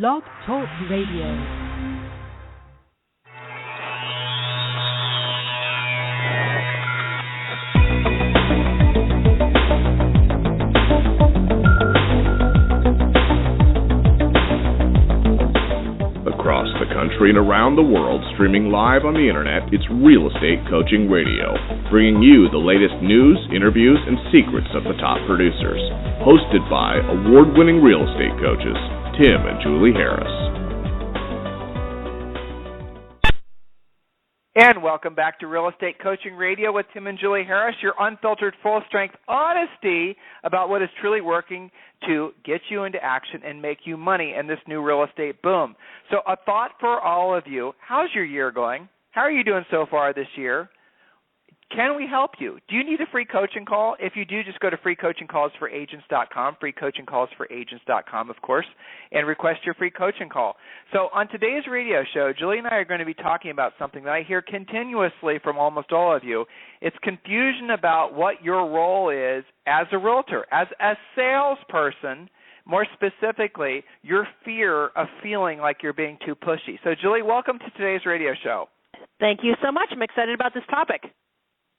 Blog Talk Radio. Across the country and around the world, streaming live on the internet, it's Real Estate Coaching Radio, bringing you the latest news, interviews, and secrets of the top producers. Hosted by award-winning real estate coaches, Tim and Julie Harris. And welcome back to Real Estate Coaching Radio with Tim and Julie Harris, your unfiltered, full-strength honesty about what is truly working to get you into action and make you money in this new real estate boom. So a thought for all of you, how's your year going? How are you doing so far this year? Can we help you? Do you need a free coaching call? If you do, just go to freecoachingcallsforagents.com, freecoachingcallsforagents.com, of course, and request your free coaching call. So on today's radio show, Julie and I are going to be talking about something that I hear continuously from almost all of you. It's confusion about what your role is as a realtor, as a salesperson, more specifically, your fear of feeling like you're being too pushy. So, Julie, welcome to today's radio show. Thank you so much. I'm excited about this topic.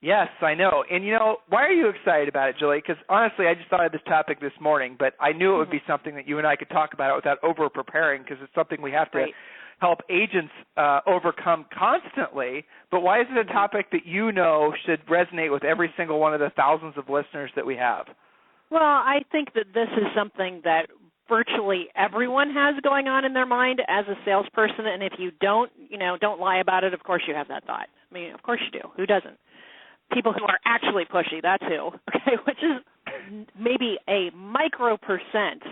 Yes, I know. And, why are you excited about it, Julie? Because, honestly, I just thought of this topic this morning, but I knew it would be something that you and I could talk about without over-preparing, because it's something we have to help agents overcome constantly. But why is it a topic that you know should resonate with every single one of the thousands of listeners that we have? Well, I think that this is something that virtually everyone has going on in their mind as a salesperson, and if you don't lie about it, of course you have that thought. I mean, of course you do. Who doesn't? People who are actually pushy, that's who, okay, which is maybe a micro percent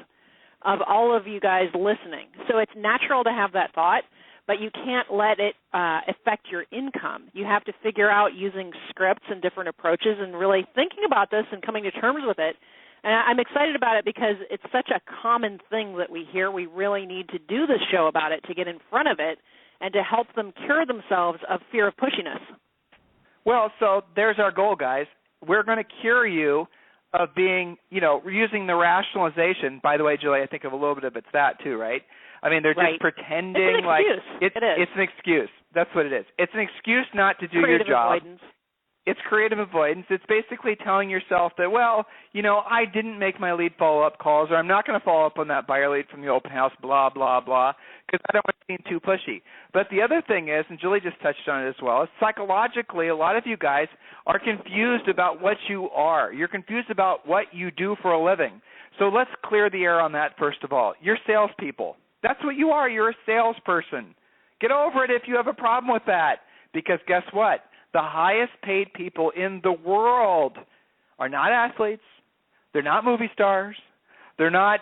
of all of you guys listening. So it's natural to have that thought, but you can't let it affect your income. You have to figure out using scripts and different approaches and really thinking about this and coming to terms with it. And I'm excited about it because it's such a common thing that we hear. We really need to do this show about it to get in front of it and to help them cure themselves of fear of pushiness. Well, so there's our goal, guys. We're going to cure you of being, using the rationalization. By the way, Julie, I think of a little bit of it's that too, right? I mean, they're just pretending like it is. It's an excuse. That's what it is. It's an excuse not to do your job. Avoidance. It's creative avoidance. It's basically telling yourself that, I didn't make my lead follow-up calls, or I'm not going to follow up on that buyer lead from the open house, blah, blah, blah, because I don't want to seem too pushy. But the other thing is, and Julie just touched on it as well, is psychologically a lot of you guys are confused about what you are. You're confused about what you do for a living. So let's clear the air on that first of all. You're salespeople. That's what you are. You're a salesperson. Get over it if you have a problem with that, because guess what? The highest paid people in the world are not athletes. They're not movie stars. They're not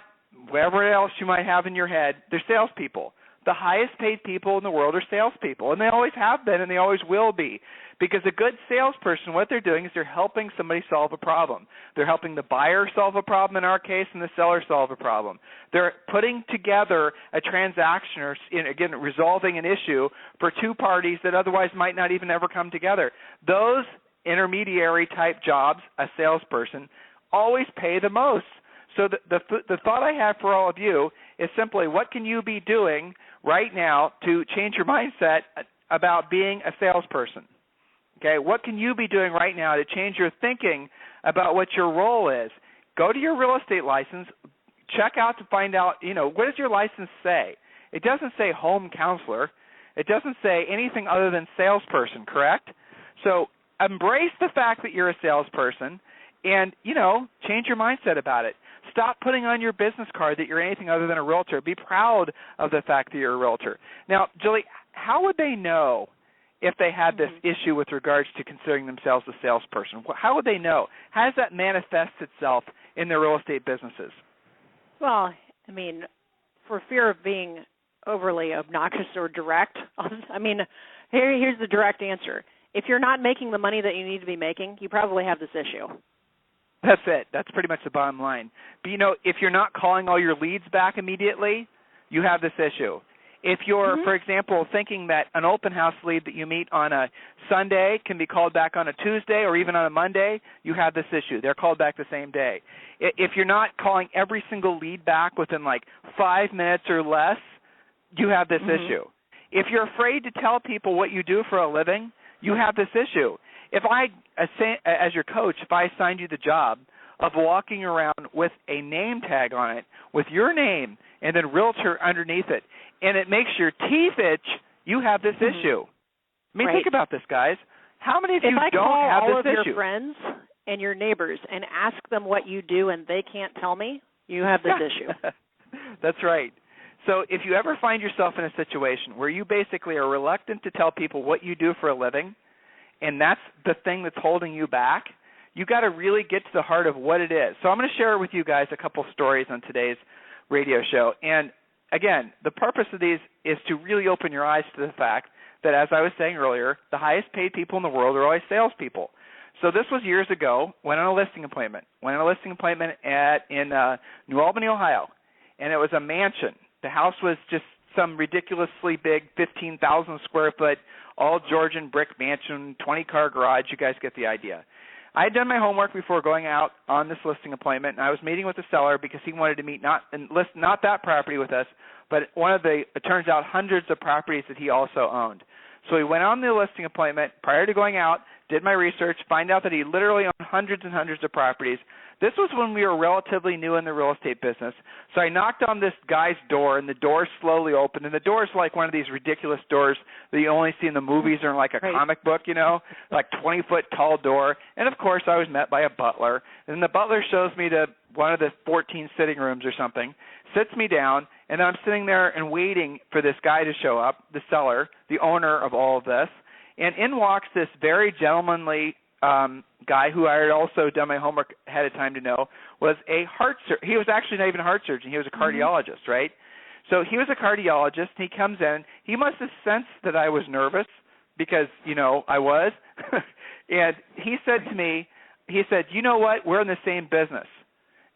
whatever else you might have in your head. They're salespeople. The highest paid people in the world are salespeople, and they always have been and they always will be, because a good salesperson, what they're doing is they're helping somebody solve a problem. They're helping the buyer solve a problem in our case and the seller solve a problem. They're putting together a transaction or, again, resolving an issue for two parties that otherwise might not even ever come together. Those intermediary type jobs, a salesperson, always pay the most. So the thought I have for all of you is simply, what can you be doing right now to change your mindset about being a salesperson? Okay, what can you be doing right now to change your thinking about what your role is? Go to your real estate license, check out to find out, what does your license say? It doesn't say home counselor. It doesn't say anything other than salesperson, correct? So embrace the fact that you're a salesperson and, change your mindset about it. Stop putting on your business card that you're anything other than a realtor. Be proud of the fact that you're a realtor. Now, Julie, how would they know if they had this issue with regards to considering themselves a salesperson? How would they know? How does that manifest itself in their real estate businesses? Well, I mean, for fear of being overly obnoxious or direct, here's the direct answer. If you're not making the money that you need to be making, you probably have this issue. That's it. That's pretty much the bottom line. But, if you're not calling all your leads back immediately, you have this issue. If you're, for example, thinking that an open house lead that you meet on a Sunday can be called back on a Tuesday or even on a Monday, you have this issue. They're called back the same day. If you're not calling every single lead back within like 5 minutes or less, you have this issue. If you're afraid to tell people what you do for a living, you have this issue. If I, as your coach, if I assigned you the job of walking around with a name tag on it with your name and then realtor underneath it, and it makes your teeth itch, you have this issue. I mean, think about this, guys. How many of you don't have this issue? If I call all of your friends and your neighbors and ask them what you do and they can't tell me, you have this issue. That's right. So if you ever find yourself in a situation where you basically are reluctant to tell people what you do for a living, and that's the thing that's holding you back, you got to really get to the heart of what it is. So I'm going to share with you guys a couple stories on today's radio show. And again, the purpose of these is to really open your eyes to the fact that, as I was saying earlier, the highest paid people in the world are always salespeople. So this was years ago. Went on a listing appointment. In New Albany, Ohio, and it was a mansion. The house was just some ridiculously big 15,000 square foot, all Georgian brick mansion, 20-car garage. You guys get the idea. I had done my homework before going out on this listing appointment, and I was meeting with the seller because he wanted to meet not that property with us, but it turns out, hundreds of properties that he also owned. So we went on the listing appointment. Prior to going out, did my research, find out that he literally owned hundreds and hundreds of properties. This was when we were relatively new in the real estate business. So I knocked on this guy's door, and the door slowly opened. And the door is like one of these ridiculous doors that you only see in the movies or in like a comic book, like 20-foot tall door. And, of course, I was met by a butler. And the butler shows me to one of the 14 sitting rooms or something, sits me down, and I'm sitting there and waiting for this guy to show up, the seller, the owner of all of this. And in walks this very gentlemanly guy who I had also done my homework ahead of time to know was a heart surgeon. He was actually not even a heart surgeon. He was a cardiologist, right? So he was a cardiologist, and he comes in. He must have sensed that I was nervous because, I was. And he said to me, you know what, we're in the same business.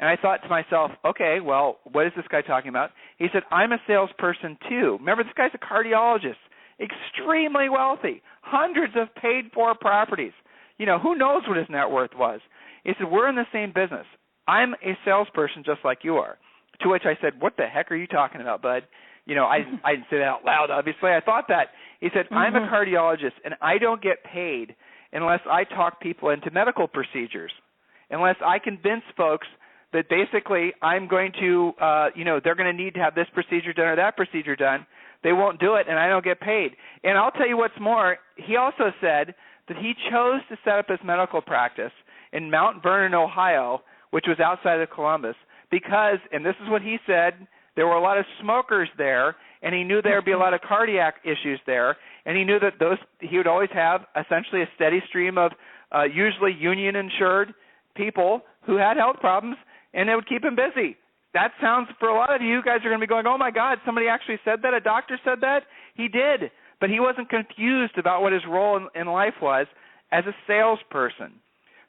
And I thought to myself, okay, well, what is this guy talking about? He said, I'm a salesperson too. Remember, this guy's a cardiologist, extremely wealthy, hundreds of paid-for properties. Who knows what his net worth was? He said, we're in the same business. I'm a salesperson just like you are. To which I said, what the heck are you talking about, bud? I didn't say that out loud, obviously. I thought that. He said, I'm a cardiologist, and I don't get paid unless I talk people into medical procedures, unless I convince folks that basically I'm going to, they're going to need to have this procedure done or that procedure done. They won't do it, and I don't get paid. And I'll tell you what's more, he also said that he chose to set up his medical practice in Mount Vernon, Ohio, which was outside of Columbus, because, and this is what he said, there were a lot of smokers there, and he knew there would be a lot of cardiac issues there, and he knew that he would always have essentially a steady stream of usually union-insured people who had health problems, and it would keep him busy. That sounds, for a lot of you guys are going to be going, oh, my God, somebody actually said that? A doctor said that? He did. But he wasn't confused about what his role in life was as a salesperson.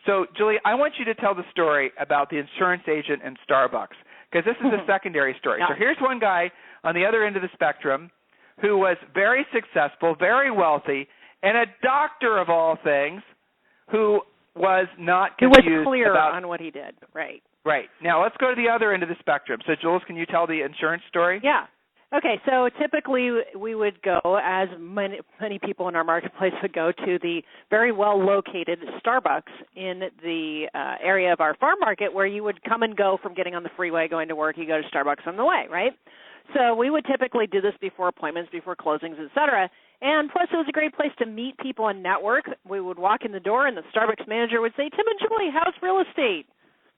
So, Julie, I want you to tell the story about the insurance agent and Starbucks, because this is a secondary story. So here's one guy on the other end of the spectrum who was very successful, very wealthy, and a doctor of all things who was not confused. Who was clear on what he did, right. Right. Now, let's go to the other end of the spectrum. So, Jules, can you tell the insurance story? Yeah. Okay, so typically we would go, as many people in our marketplace would go, to the very well-located Starbucks in the area of our farm market where you would come and go from getting on the freeway, going to work, you go to Starbucks on the way, right? So we would typically do this before appointments, before closings, et cetera. And plus, it was a great place to meet people and network. We would walk in the door, and the Starbucks manager would say, Tim and Julie, how's real estate?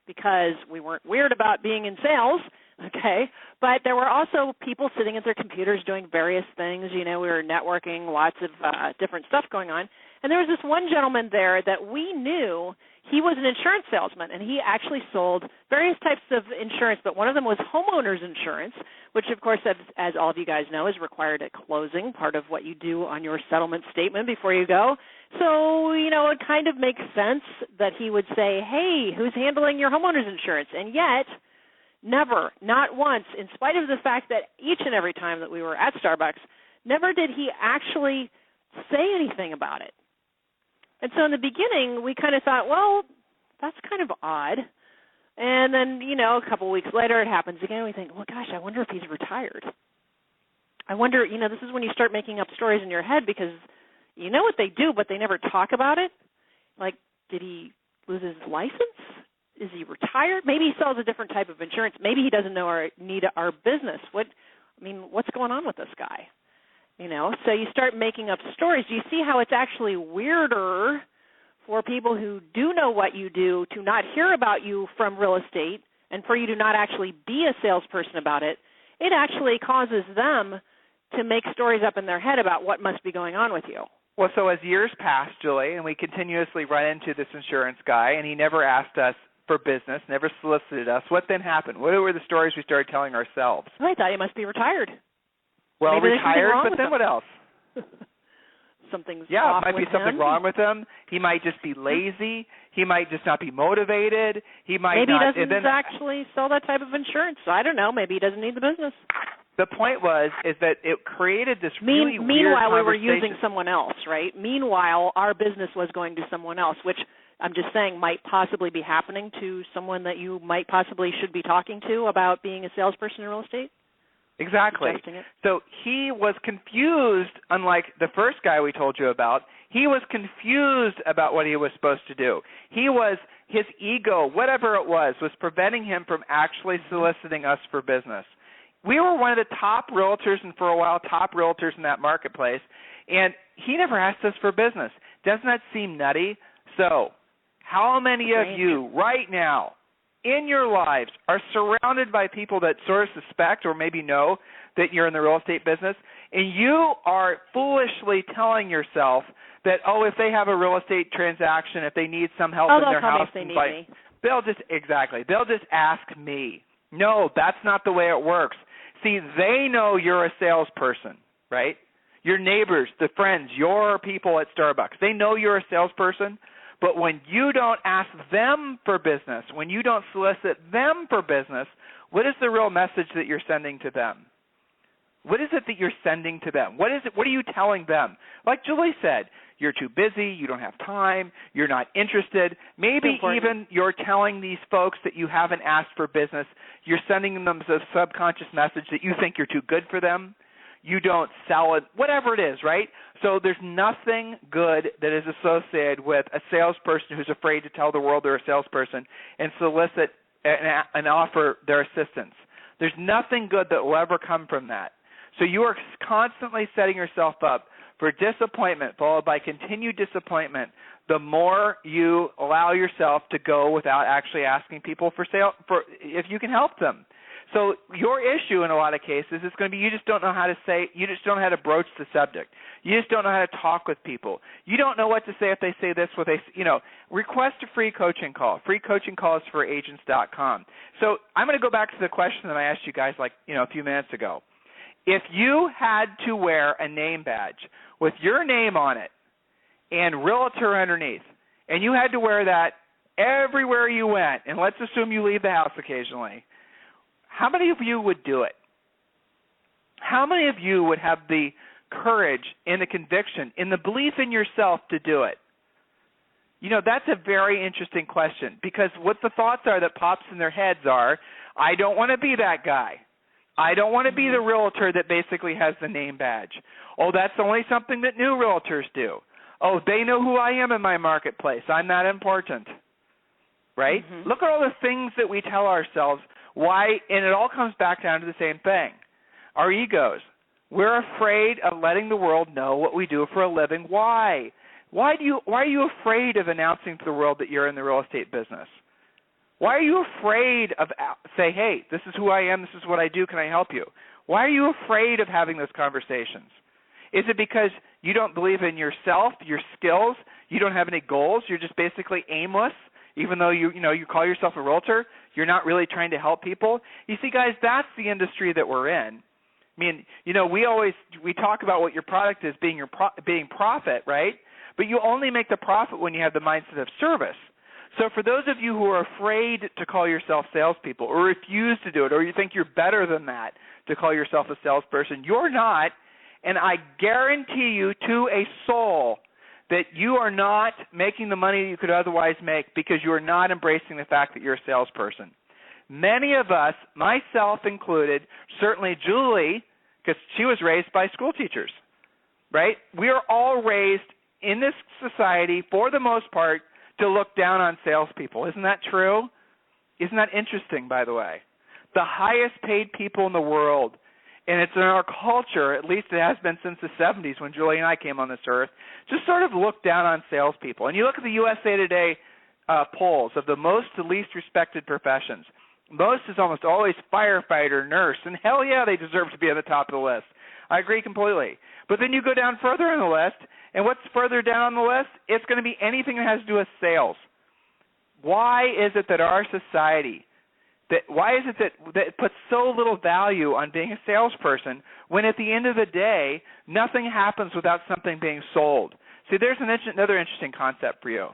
Because we weren't weird about being in sales. Okay, but there were also people sitting at their computers doing various things. We were networking, lots of different stuff going on. And there was this one gentleman there that we knew he was an insurance salesman, and he actually sold various types of insurance, but one of them was homeowners insurance, which, of course, as all of you guys know, is required at closing, part of what you do on your settlement statement before you go. So, it kind of makes sense that he would say, hey, who's handling your homeowners insurance? And yet, Never, not once, in spite of the fact that each and every time that we were at Starbucks, never did he actually say anything about it. And so in the beginning, we kind of thought, well, that's kind of odd. And then, a couple of weeks later, it happens again. We think, well, gosh, I wonder if he's retired. I wonder, this is when you start making up stories in your head because you know what they do, but they never talk about it. Like, did he lose his license? Is he retired? Maybe he sells a different type of insurance. Maybe he doesn't need our business. What's going on with this guy? So you start making up stories. Do you see how it's actually weirder for people who do know what you do to not hear about you from real estate and for you to not actually be a salesperson about it? It actually causes them to make stories up in their head about what must be going on with you. Well, so as years pass, Julie, and we continuously run into this insurance guy, and he never asked us for business, never solicited us, what then happened? What were the stories we started telling ourselves? I thought he must be retired. Well, maybe retired, but then what else? Something's it off might be with something him. wrong with him. He might just be lazy. He might just not be motivated. He might maybe not. He doesn't actually sell that type of insurance. I don't know. Maybe he doesn't need the business. The point is that it created this really weird Meanwhile, we were conversation. using someone else, right? Meanwhile, our business was going to someone else, which I'm just saying might possibly be happening to someone that you might possibly should be talking to about being a salesperson in real estate. Exactly. So he was confused, unlike the first guy we told you about. He was confused about what he was supposed to do. His ego, whatever it was preventing him from actually soliciting us for business. We were one of the top realtors, and for a while, top realtors in that marketplace, and he never asked us for business. Doesn't that seem nutty? So how many of you right now in your lives are surrounded by people that sort of suspect or maybe know that you're in the real estate business, and you are foolishly telling yourself that, if they have a real estate transaction, if they need some help in their house, they'll just ask me. No, that's not the way it works. See, they know you're a salesperson, right? Your neighbors, the friends, your people at Starbucks, they know you're a salesperson. But when you don't ask them for business, when you don't solicit them for business, what is the real message that you're sending to them? What is it that you're sending to them? What are you telling them? Like Julie said, you're too busy, you don't have time, you're not interested. Maybe even you're telling these folks that you haven't asked for business. You're sending them a subconscious message that you think you're too good for them. You don't sell it, whatever it is, right? So there's nothing good that is associated with a salesperson who's afraid to tell the world they're a salesperson and solicit and offer their assistance. There's nothing good that will ever come from that. So you are constantly setting yourself up for disappointment followed by continued disappointment the more you allow yourself to go without actually asking people for if you can help them. So your issue in a lot of cases is going to be you just don't know how to broach the subject. You just don't know how to talk with people. You don't know what to say if they say this, request a free coaching call. Free coaching calls for agents.com. So I'm going to go back to the question that I asked you guys a few minutes ago. If you had to wear a name badge with your name on it and realtor underneath, and you had to wear that everywhere you went, and let's assume you leave the house occasionally, how many of you would do it? How many of you would have the courage and the conviction and the belief in yourself to do it? That's a very interesting question because what the thoughts are that pops in their heads are, I don't want to be that guy. I don't want to be the realtor that basically has the name badge. Oh, that's only something that new realtors do. Oh, they know who I am in my marketplace. I'm not important. Right? Mm-hmm. Look at all the things that we tell ourselves. Why? And it all comes back down to the same thing. Our egos. We're afraid of letting the world know what we do for a living. Why? Why are you afraid of announcing to the world that you're in the real estate business? Why are you afraid of say, hey, this is who I am, this is what I do, can I help you? Why are you afraid of having those conversations? Is it because you don't believe in yourself, your skills, you don't have any goals, you're just basically aimless, even though you call yourself a realtor, you're not really trying to help people? You see, guys, that's the industry that we're in. I mean, we talk about what your product is being profit, right? But you only make the profit when you have the mindset of service. So for those of you who are afraid to call yourself salespeople or refuse to do it, or you think you're better than that to call yourself a salesperson, you're not. And I guarantee you to a soul that you are not making the money you could otherwise make because you are not embracing the fact that you're a salesperson. Many of us, myself included, certainly Julie, because she was raised by school teachers, right? We are all raised in this society, for the most part, to look down on salespeople. Isn't that true? Isn't that interesting, by the way? The highest paid people in the world, and it's in our culture, at least it has been since the 70s when Julie and I came on this earth, just sort of look down on salespeople. And you look at the USA Today polls of the most to least respected professions. Most is almost always firefighter, nurse, and hell yeah, they deserve to be at the top of the list. I agree completely. But then you go down further on the list, and what's further down on the list? It's going to be anything that has to do with sales. Why is it that our society, why is it that it puts so little value on being a salesperson when at the end of the day, nothing happens without something being sold? See, there's another interesting concept for you.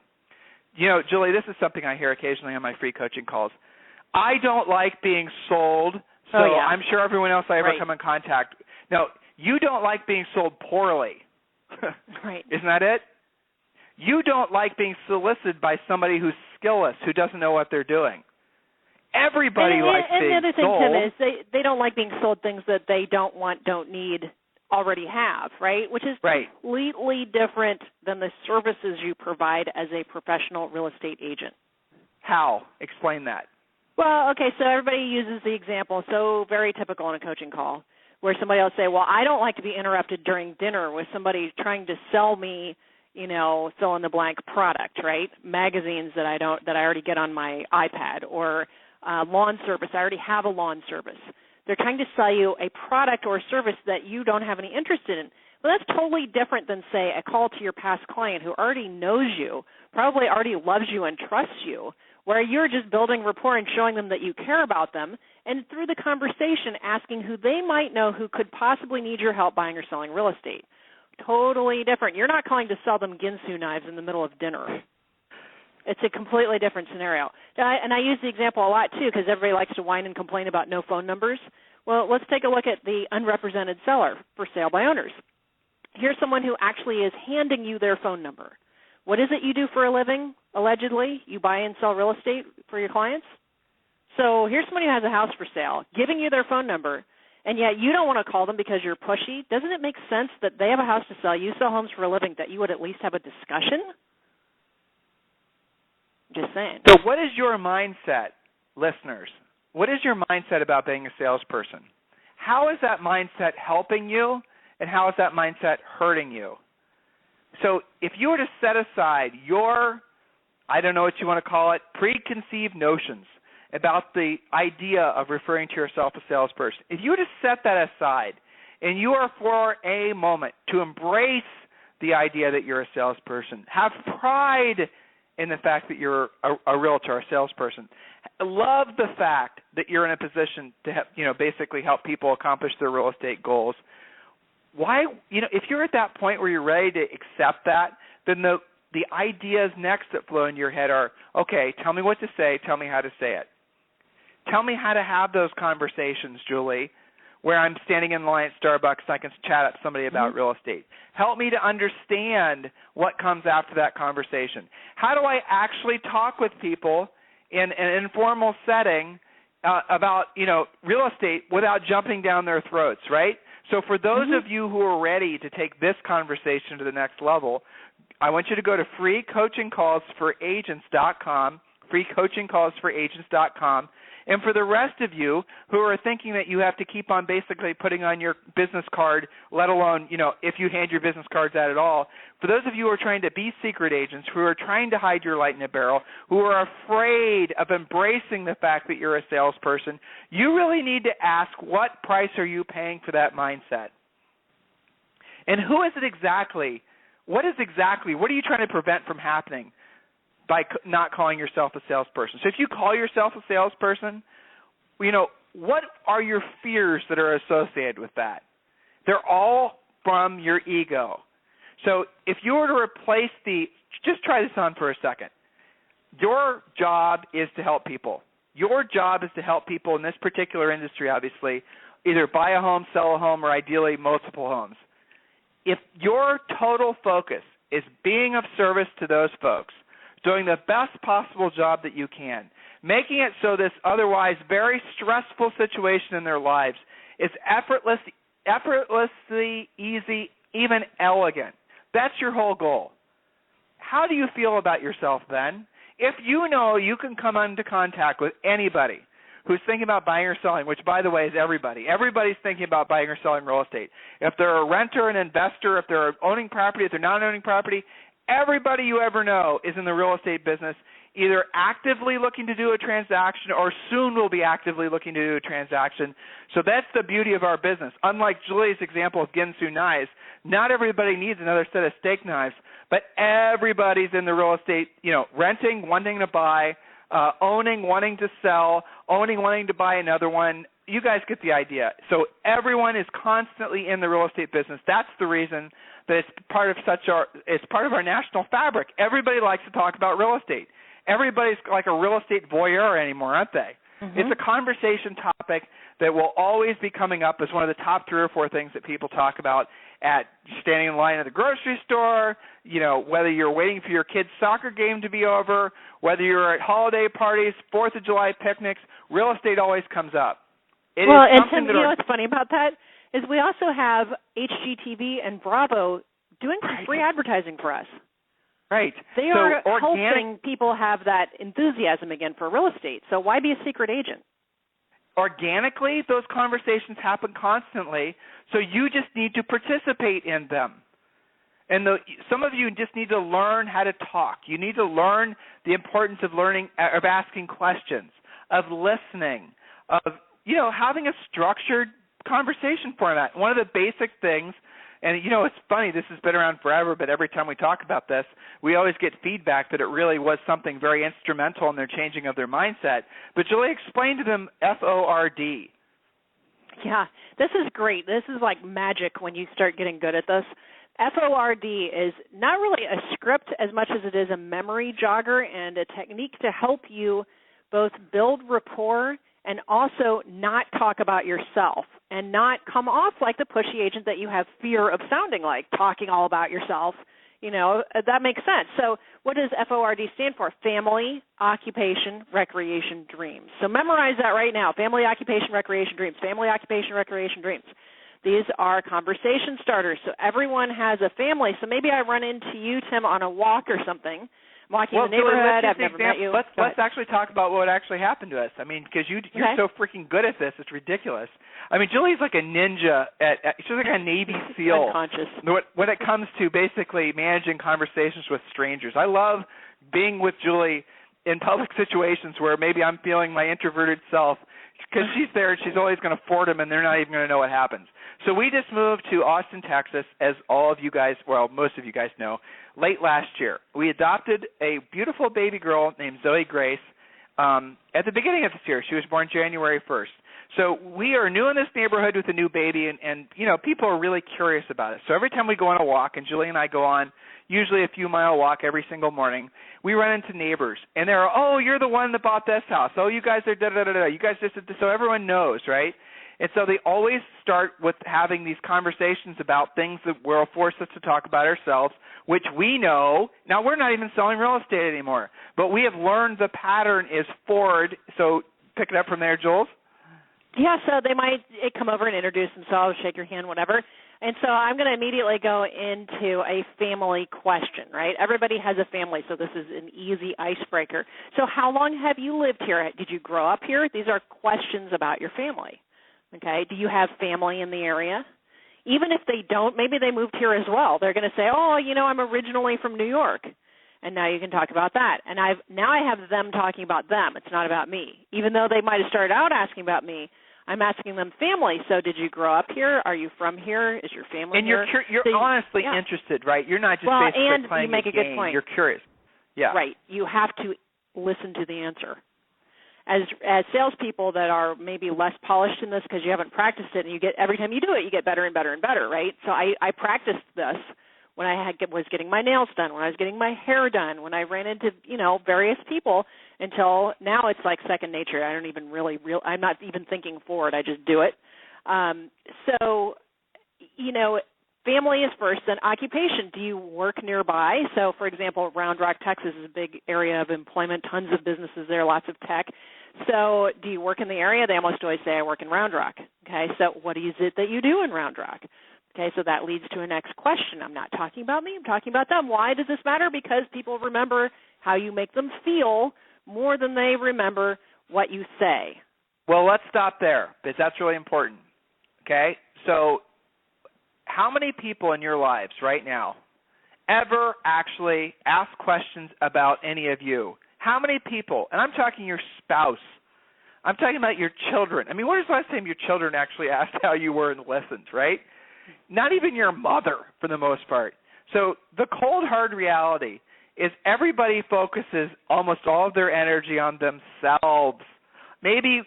You know, Julie, this is something I hear occasionally on my free coaching calls. I don't like being sold, so I'm sure everyone else I ever come in contact. No, you don't like being sold poorly. Right. Isn't that it? You don't like being solicited by somebody who's skillless, who doesn't know what they're doing. Everybody likes being sold. And the other thing, Tim, is they don't like being sold things that they don't want, don't need, already have, right? Which is completely different than the services you provide as a professional real estate agent. How? Explain that. Well, okay, so everybody uses the example, so very typical in a coaching call, where somebody will say, well, I don't like to be interrupted during dinner with somebody trying to sell me, you know, fill in the blank product, right? Magazines that I already get on my iPad, or lawn service. I already have a lawn service. They're trying to sell you a product or a service that you don't have any interest in. Well, that's totally different than, say, a call to your past client who already knows you, probably already loves you and trusts you, where you're just building rapport and showing them that you care about them, and through the conversation asking who they might know who could possibly need your help buying or selling real estate. Totally different. You're not calling to sell them Ginsu knives in the middle of dinner. It's a completely different scenario. And I use the example a lot, too, because everybody likes to whine and complain about no phone numbers. Well, let's take a look at the unrepresented seller for sale by owners. Here's someone who actually is handing you their phone number. What is it you do for a living, allegedly? You buy and sell real estate for your clients? So here's somebody who has a house for sale, giving you their phone number, and yet you don't want to call them because you're pushy. Doesn't it make sense that they have a house to sell, you sell homes for a living, that you would at least have a discussion? Just saying. So what is your mindset, listeners? What is your mindset about being a salesperson? How is that mindset helping you, and how is that mindset hurting you? So if you were to set aside your, I don't know what you want to call it, preconceived notions about the idea of referring to yourself as a salesperson, if you were to set that aside and you are for a moment to embrace the idea that you're a salesperson, have pride in the fact that you're a realtor, a salesperson, love the fact that you're in a position to have, basically help people accomplish their real estate goals, why, if you're at that point where you're ready to accept that, then the ideas next that flow in your head are, okay, tell me what to say, tell me how to say it. Tell me how to have those conversations, Julie, where I'm standing in line at Starbucks and I can chat up somebody about real estate. Help me to understand what comes after that conversation. How do I actually talk with people in an informal setting about, real estate without jumping down their throats, right? So for those of you who are ready to take this conversation to the next level, I want you to go to freecoachingcallsforagents.com, freecoachingcallsforagents.com. And for the rest of you who are thinking that you have to keep on basically putting on your business card, let alone, if you hand your business cards out at all, for those of you who are trying to be secret agents, who are trying to hide your light in a barrel, who are afraid of embracing the fact that you're a salesperson, you really need to ask, what price are you paying for that mindset? And who is it exactly? What are you trying to prevent from happening by not calling yourself a salesperson? So if you call yourself a salesperson, what are your fears that are associated with that? They're all from your ego. So if you were to replace just try this on for a second. Your job is to help people. Your job is to help people in this particular industry, obviously, either buy a home, sell a home, or ideally multiple homes. If your total focus is being of service to those folks, doing the best possible job that you can, making it so this otherwise very stressful situation in their lives is effortlessly easy, even elegant. That's your whole goal. How do you feel about yourself then? If you know you can come into contact with anybody who's thinking about buying or selling, which, by the way, is everybody. Everybody's thinking about buying or selling real estate. If they're a renter, an investor, if they're owning property, if they're not owning property, everybody you ever know is in the real estate business, either actively looking to do a transaction or soon will be actively looking to do a transaction. So that's the beauty of our business. Unlike Julie's example of Ginsu knives, not everybody needs another set of steak knives, but everybody's in the real estate, renting, wanting to buy, owning, wanting to sell, owning, wanting to buy another one. You guys get the idea. So everyone is constantly in the real estate business. That's the reason that it's part of our national fabric. Everybody likes to talk about real estate. Everybody's like a real estate voyeur anymore, aren't they? Mm-hmm. It's a conversation topic that will always be coming up as one of the top 3 or 4 things that people talk about at standing in line at the grocery store, whether you're waiting for your kid's soccer game to be over, whether you're at holiday parties, 4th of July picnics, real estate always comes up. And Tim, what's funny about that is we also have HGTV and Bravo doing some free advertising for us. Right. They are helping people have that enthusiasm again for real estate. So why be a secret agent? Organically, those conversations happen constantly, so you just need to participate in them. And some of you just need to learn how to talk. You need to learn the importance of asking questions, of listening, of having a structured conversation format. One of the basic things, and it's funny, this has been around forever, but every time we talk about this, we always get feedback that it really was something very instrumental in their changing of their mindset. But Julie, explain to them FORD. Yeah, this is great. This is like magic when you start getting good at this. FORD is not really a script as much as it is a memory jogger and a technique to help you both build rapport and also not talk about yourself and not come off like the pushy agent that you have fear of sounding like, talking all about yourself. That makes sense. So what does FORD stand for? Family, Occupation, Recreation, Dreams. So memorize that right now. Family, Occupation, Recreation, Dreams. Family, Occupation, Recreation, Dreams. These are conversation starters. So everyone has a family. So maybe I run into you, Tim, on a walk or something. Walking in the neighborhood, I've never met you. Let's actually talk about what actually happened to us. I mean, because you're so freaking good at this, it's ridiculous. I mean, Julie's like a ninja. She's like a Navy SEAL. Unconscious. When it comes to basically managing conversations with strangers. I love being with Julie in public situations where maybe I'm feeling my introverted self because she's there and she's always going to fort them and they're not even going to know what happens. So we just moved to Austin, Texas, as all of you guys, well, most of you guys know, late last year. We adopted a beautiful baby girl named Zoe Grace at the beginning of this year. She was born January 1st. So we are new in this neighborhood with a new baby, and people are really curious about it. So every time we go on a walk, and Julie and I go on usually a few-mile walk every single morning, we run into neighbors. And they're, oh, you're the one that bought this house. Oh, you guys are da-da-da-da. You guys just did this. So everyone knows, right? And so they always start with having these conversations about things that will force us to talk about ourselves, which we know. Now, we're not even selling real estate anymore, but we have learned the pattern is forward. So pick it up from there, Jules. Yeah, so they might come over and introduce themselves, shake your hand, whatever. And so I'm going to immediately go into a family question, right? Everybody has a family, so this is an easy icebreaker. So how long have you lived here? Did you grow up here? These are questions about your family, okay? Do you have family in the area? Even if they don't, maybe they moved here as well. They're going to say, oh, I'm originally from New York. And now you can talk about that. And I have them talking about them. It's not about me. Even though they might have started out asking about me, I'm asking them family. So did you grow up here? Are you from here? Is your family here? And you're honestly interested, right? You're not just basically playing you make a game. Good point. You're curious. Yeah. Right. You have to listen to the answer. As salespeople that are maybe less polished in this because you haven't practiced it, and every time you do it, you get better and better and better, right? So I practiced this when I was getting my nails done, when I was getting my hair done, when I ran into, various people, until now it's like second nature. I don't even I'm not even thinking forward. I just do it. So, family is first, then occupation. Do you work nearby? So, for example, Round Rock, Texas is a big area of employment, tons of businesses there, lots of tech. So do you work in the area? They almost always say I work in Round Rock. Okay, so what is it that you do in Round Rock? Okay, so that leads to a next question. I'm not talking about me. I'm talking about them. Why does this matter? Because people remember how you make them feel more than they remember what you say. Well, let's stop there because that's really important. Okay, so how many people in your lives right now ever actually ask questions about any of you? How many people, and I'm talking your spouse, I'm talking about your children. I mean, when was the last time your children actually asked how you were and listened, right? Not even your mother for the most part. So the cold, hard reality is everybody focuses almost all of their energy on themselves. Maybe,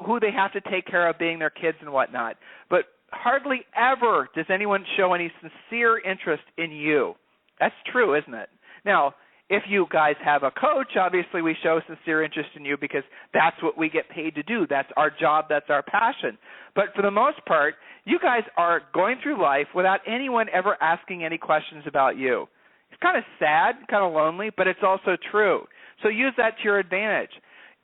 who they have to take care of being their kids and whatnot. But hardly ever does anyone show any sincere interest in you. That's true, isn't it? Now, if you guys have a coach, obviously we show sincere interest in you because that's what we get paid to do. That's our job. That's our passion. But for the most part, you guys are going through life without anyone ever asking any questions about you. It's kind of sad, kind of lonely, but it's also true. So use that to your advantage.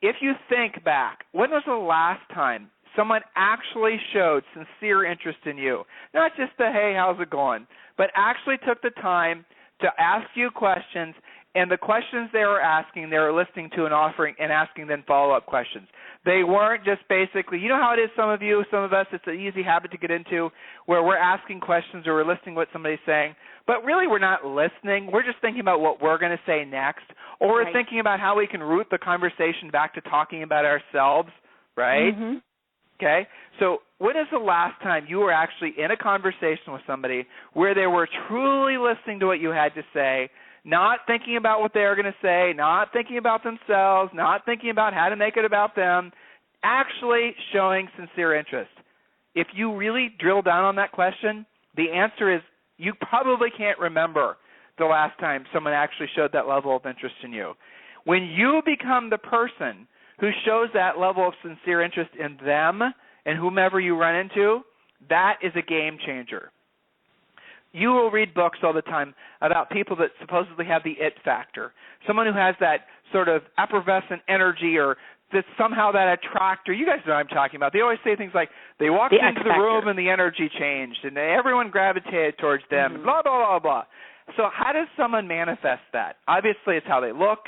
If you think back, when was the last time someone actually showed sincere interest in you? Not just the, hey, how's it going, but actually took the time to ask you questions, and the questions they were asking, they were listening to and offering and asking then follow-up questions. They weren't just basically, you know how it is, some of us, it's an easy habit to get into where we're asking questions or we're listening to what somebody's saying, but really we're not listening. We're just thinking about what we're going to say next, or we're thinking about how we can route the conversation back to talking about ourselves, right? Mm-hmm. Okay? So when is the last time you were actually in a conversation with somebody where they were truly listening to what you had to say, not thinking about what they were going to say, not thinking about themselves, not thinking about how to make it about them, actually showing sincere interest? If you really drill down on that question, the answer is you probably can't remember the last time someone actually showed that level of interest in you. When you become the person who shows that level of sincere interest in them and whomever you run into, that is a game changer. You will read books all the time about people that supposedly have the it factor, someone who has that sort of effervescent energy or that somehow that attractor. You guys know what I'm talking about. They always say things like they walked into the room and the energy changed and everyone gravitated towards them, and blah, blah, blah, blah. So how does someone manifest that? Obviously, it's how they look.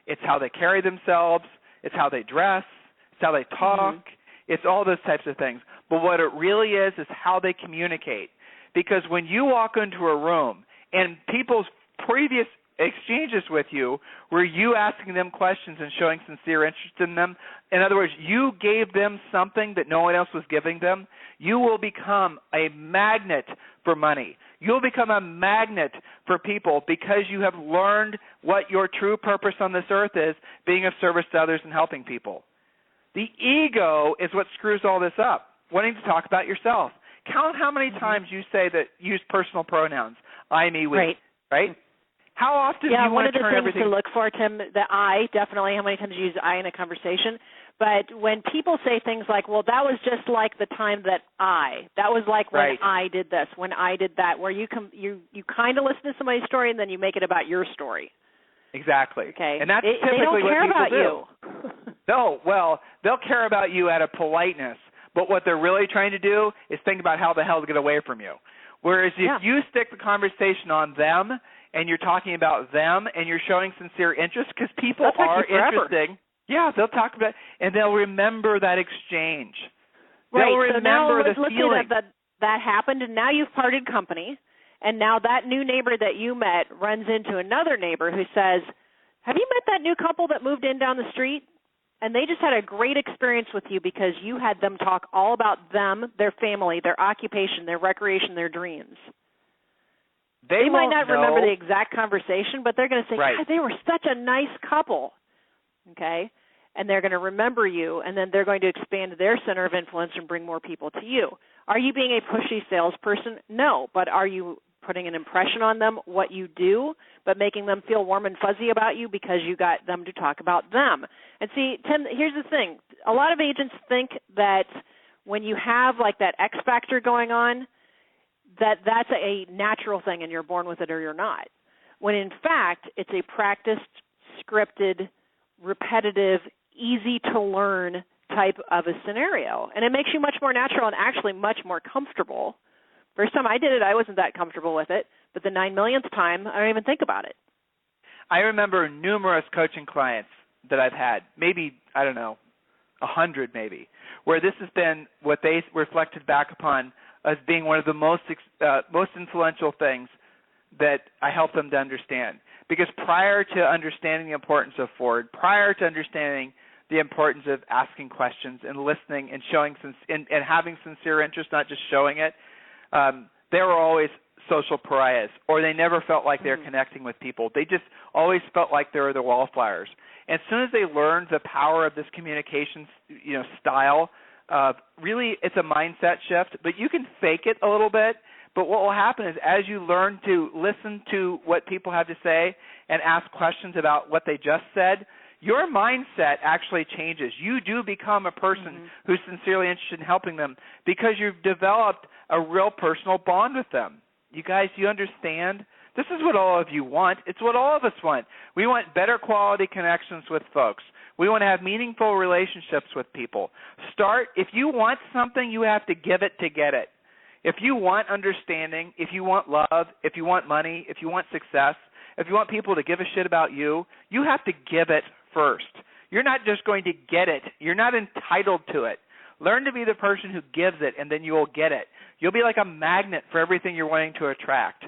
It's how they carry themselves. It's how they dress. It's how they talk. It's all those types of things. But what it really is how they communicate. Because when you walk into a room and people's previous exchanges with you were you asking them questions and showing sincere interest in them, in other words, you gave them something that no one else was giving them, you will become a magnet for money. You'll become a magnet for people because you have learned what your true purpose on this earth is, being of service to others and helping people. The ego is what screws all this up, wanting to talk about yourself. Count how many times you say that use personal pronouns, I, me, we, right? How often do you want to turn everything? Yeah, one of the things to look for, Tim, the I, definitely, how many times you use I in a conversation. But when people say things like, well, that was just like the time that that was like when I did this, when I did that, where you kind of listen to somebody's story and then you make it about your story. Exactly. Okay. And that's typically what people do. They don't care about you. No, well, they'll care about you out of politeness. But what they're really trying to do is think about how the hell to get away from you. Whereas if you stick the conversation on them and you're talking about them and you're showing sincere interest, because people are interesting. Yeah, they'll talk about it, and they'll remember that exchange. Right. They'll remember the feeling. That happened, and now you've parted company, and now that new neighbor that you met runs into another neighbor who says, have you met that new couple that moved in down the street? And they just had a great experience with you because you had them talk all about them, their family, their occupation, their recreation, their dreams. They might not remember the exact conversation, but they're going to say, God, they were such a nice couple. Okay? And they're going to remember you, and then they're going to expand their center of influence and bring more people to you. Are you being a pushy salesperson? No. But are you putting an impression on them, what you do, but making them feel warm and fuzzy about you because you got them to talk about them. And see, Tim, here's the thing. A lot of agents think that when you have like that X factor going on, that's a natural thing and you're born with it or you're not. When in fact, it's a practiced, scripted, repetitive, easy to learn type of a scenario. And it makes you much more natural and actually much more comfortable. First time I did it, I wasn't that comfortable with it. But the 9 millionth time, I don't even think about it. I remember numerous coaching clients that I've had, maybe, 100 maybe, where this has been what they reflected back upon as being one of the most influential things that I help them to understand. Because prior to understanding the importance of Ford, prior to understanding the importance of asking questions and listening and showing and having sincere interest, not just showing it, they were always social pariahs, or they never felt like they were connecting with people. They just always felt like they were the wallflowers. And as soon as they learned the power of this communication, style, really it's a mindset shift. But you can fake it a little bit. But what will happen is as you learn to listen to what people have to say and ask questions about what they just said, your mindset actually changes. You do become a person who's sincerely interested in helping them because you've developed a real personal bond with them. You guys, you understand? This is what all of you want. It's what all of us want. We want better quality connections with folks. We want to have meaningful relationships with people. If you want something, you have to give it to get it. If you want understanding, if you want love, if you want money, if you want success, if you want people to give a shit about you, you have to give it first. You're not just going to get it. You're not entitled to it. Learn to be the person who gives it, and then you will get it. You'll be like a magnet for everything you're wanting to attract.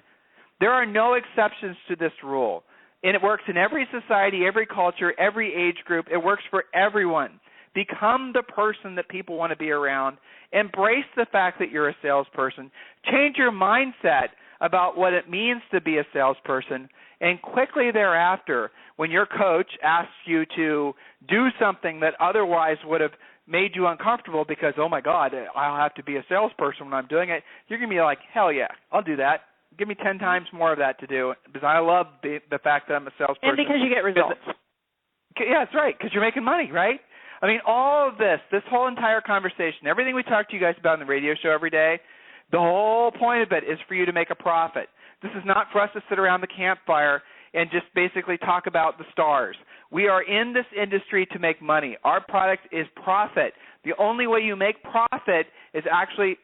There are no exceptions to this rule, and it works in every society, every culture, every age group. It works for everyone. Become the person that people want to be around. Embrace the fact that you're a salesperson. Change your mindset about what it means to be a salesperson. And quickly thereafter, when your coach asks you to do something that otherwise would have made you uncomfortable because, oh, my God, I'll have to be a salesperson when I'm doing it, you're going to be like, hell yeah, I'll do that. Give me 10 times more of that to do because I love the fact that I'm a salesperson. And because you get results. Yeah, that's right, because you're making money, right? I mean, all of this whole entire conversation, everything we talk to you guys about in the radio show every day, the whole point of it is for you to make a profit. This is not for us to sit around the campfire and just basically talk about the stars. We are in this industry to make money. Our product is profit. The only way you make profit is actually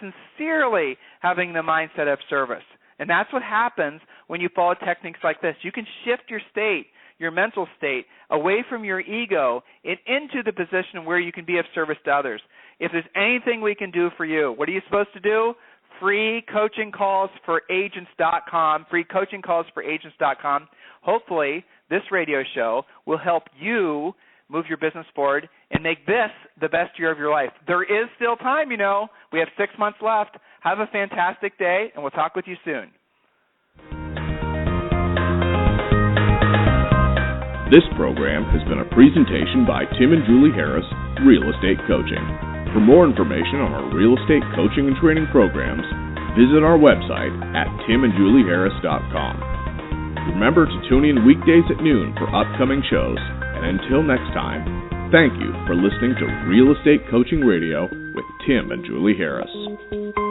sincerely having the mindset of service. And that's what happens when you follow techniques like this. You can shift your state, your mental state, away from your ego and into the position where you can be of service to others. If there's anything we can do for you, what are you supposed to do? Free coaching calls for agents.com, free coaching calls for agents.com. Hopefully, this radio show will help you move your business forward and make this the best year of your life. There is still time, We have 6 months left. Have a fantastic day, and we'll talk with you soon. This program has been a presentation by Tim and Julie Harris, Real Estate Coaching. For more information on our real estate coaching and training programs, visit our website at timandjulieharris.com. Remember to tune in weekdays at noon for upcoming shows. And until next time, thank you for listening to Real Estate Coaching Radio with Tim and Julie Harris.